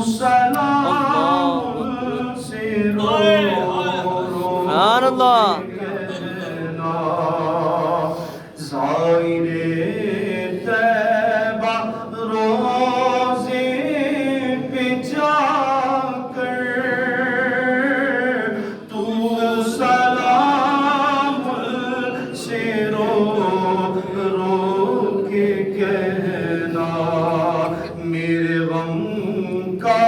سلام سے رو سبحان اللہ کہنا زائر طیبہ روزے پہ جا کر تو سلام سے رو کے کہنا میرے غم کا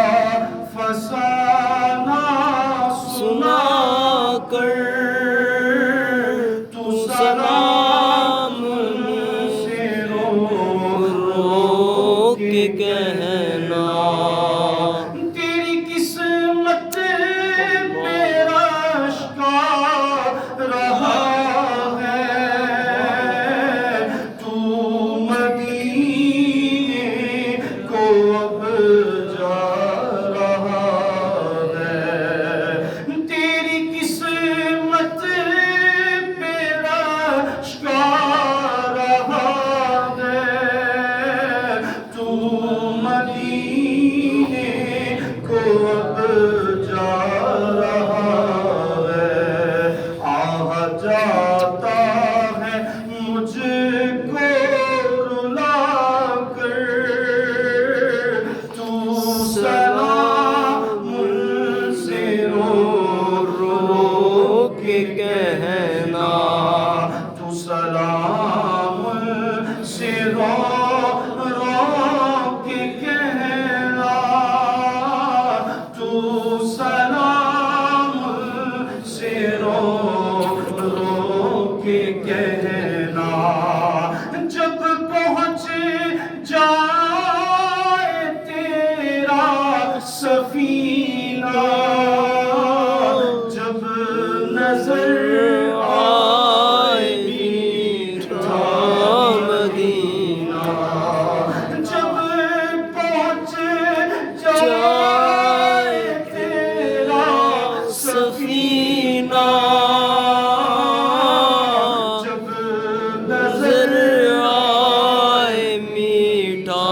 فسانہ سنا کر تو سلام سے رو کے کہنا تیری قسمت پہ اشکا رہا ہے تو مدینے کو اب جا رہا ہے تیری قسمت پہ اشکا رہا ہے تو مدینے کو اب جا رہا ہے آہ جاتا ہے مجھ کو رلا کر تو سلام سے رو کے کہنا تو سلام سے رو کے کہنا تو سلام سے رو کے کہنا جب پہنچ جائے تیرا سفینہ جب نظر آئے میٹھا مدینہ جب پہنچ جائے تیرا سفینہ جب نظر آئے میٹھا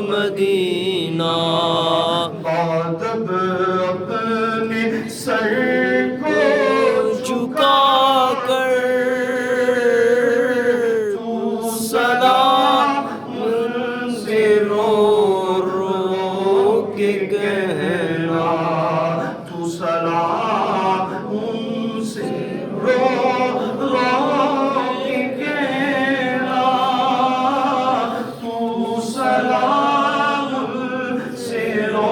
مدینہ بادب اپنے سر کو جھکا کر تو سلام سے رو کے کہنا تو سلام سے رو کے کہنا تو سلام سے رو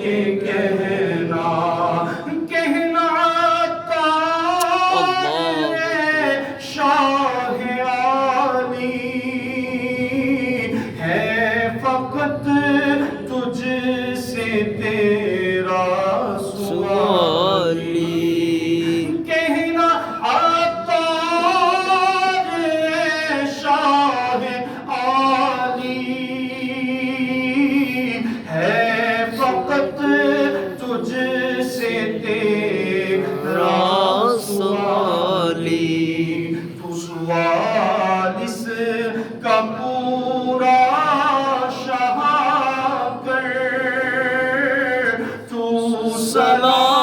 کے کہنا کہنا طاہر شاہ عالی ہے فقط تجھ سے تیرا سوالی کہنا عطار شاہ عالی ہے فقط تجھ سے تیرا سوالی تو سوال اس کا پورا شہا کر تو سلام